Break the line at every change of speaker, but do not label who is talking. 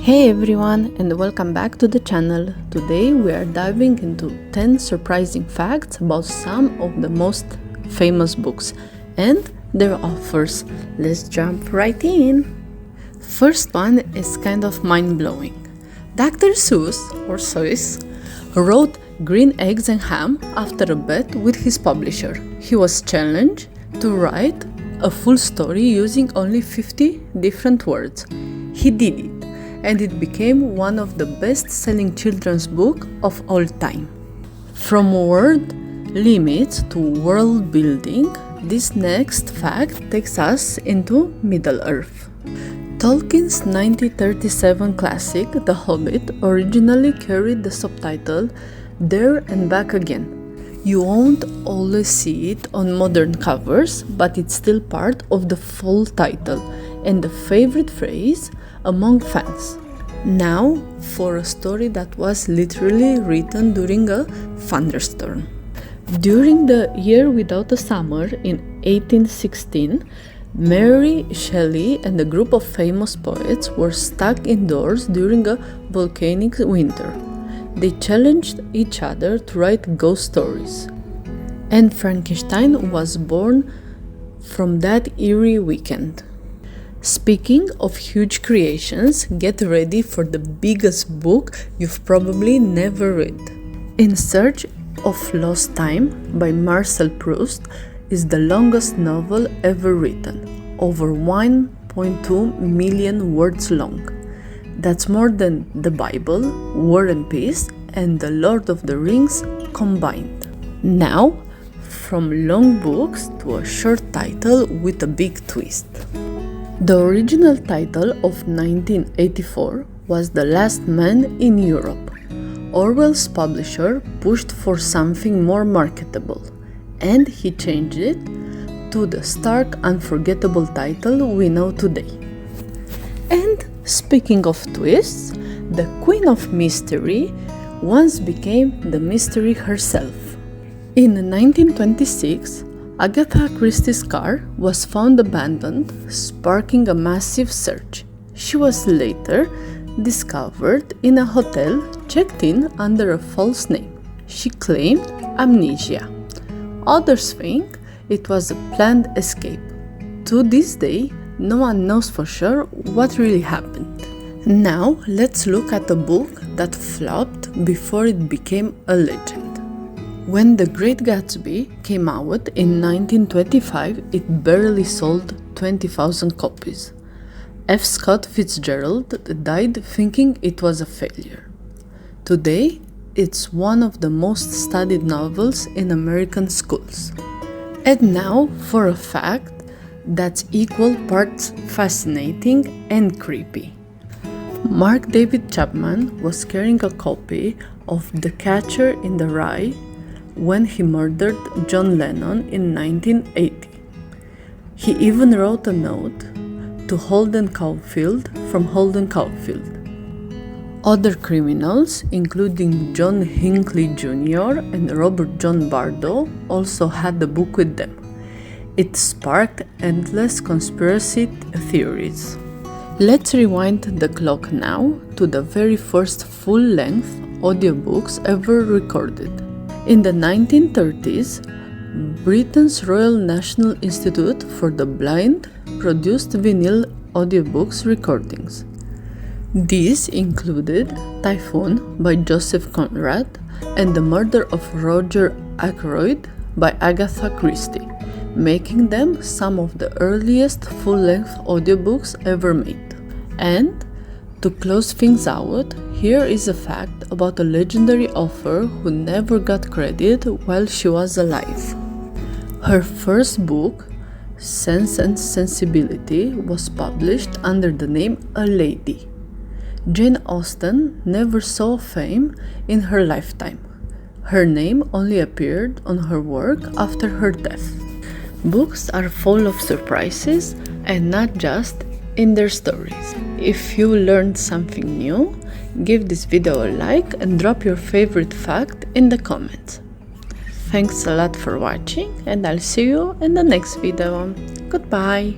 Hey everyone, and welcome back to the channel. Today we are diving into 10 surprising facts about some of the most famous books and their authors. Let's jump right in. First one is kind of mind-blowing. Dr. Seuss wrote Green Eggs and Ham after a bet with his publisher. He was challenged to write a full story using only 50 different words. He did it, and it became one of the best-selling children's books of all time. From word limits to world building, this next fact takes us into Middle-earth. Tolkien's 1937 classic, The Hobbit, originally carried the subtitle There and Back Again. You won't always see it on modern covers, but it's still part of the full title and a favorite phrase among fans. Now for a story that was literally written during a thunderstorm. During the Year Without a Summer in 1816, Mary Shelley and a group of famous poets were stuck indoors during a volcanic winter. They challenged each other to write ghost stories, and Frankenstein was born from that eerie weekend. Speaking of huge creations, get ready for the biggest book you've probably never read. In Search of Lost Time by Marcel Proust is the longest novel ever written, over 1.2 million words long. That's more than the Bible, War and Peace, and The Lord of the Rings combined. Now, from long books to a short title with a big twist. The original title of 1984 was The Last Man in Europe. Orwell's publisher pushed for something more marketable, and he changed it to the stark, unforgettable title we know today. And speaking of twists, the Queen of Mystery once became the mystery herself. In 1926, Agatha Christie's car was found abandoned, sparking a massive search. She was later discovered in a hotel, checked in under a false name. She claimed amnesia. Others think it was a planned escape. To this day, no one knows for sure what really happened. Now, let's look at a book that flopped before it became a legend. When The Great Gatsby came out in 1925, it barely sold 20,000 copies. F. Scott Fitzgerald died thinking it was a failure. Today, it's one of the most studied novels in American schools. And now for a fact that's equal parts fascinating and creepy. Mark David Chapman was carrying a copy of The Catcher in the Rye when he murdered John Lennon in 1980. He even wrote a note to Holden Caulfield from Holden Caulfield. Other criminals, including John Hinckley Jr. and Robert John Bardo, also had the book with them. It sparked endless conspiracy theories. Let's rewind the clock now to the very first full-length audiobooks ever recorded. In the 1930s, Britain's Royal National Institute for the Blind produced vinyl audiobooks recordings. These included Typhoon by Joseph Conrad and The Murder of Roger Ackroyd by Agatha Christie, making them some of the earliest full-length audiobooks ever made. And to close things out, here is a fact about a legendary author who never got credit while she was alive. Her first book, Sense and Sensibility, was published under the name A Lady. Jane Austen never saw fame in her lifetime. Her name only appeared on her work after her death. Books are full of surprises, and not just in their stories. If you learned something new, give this video a like and drop your favorite fact in the comments. Thanks a lot for watching, and I'll see you in the next video. Goodbye!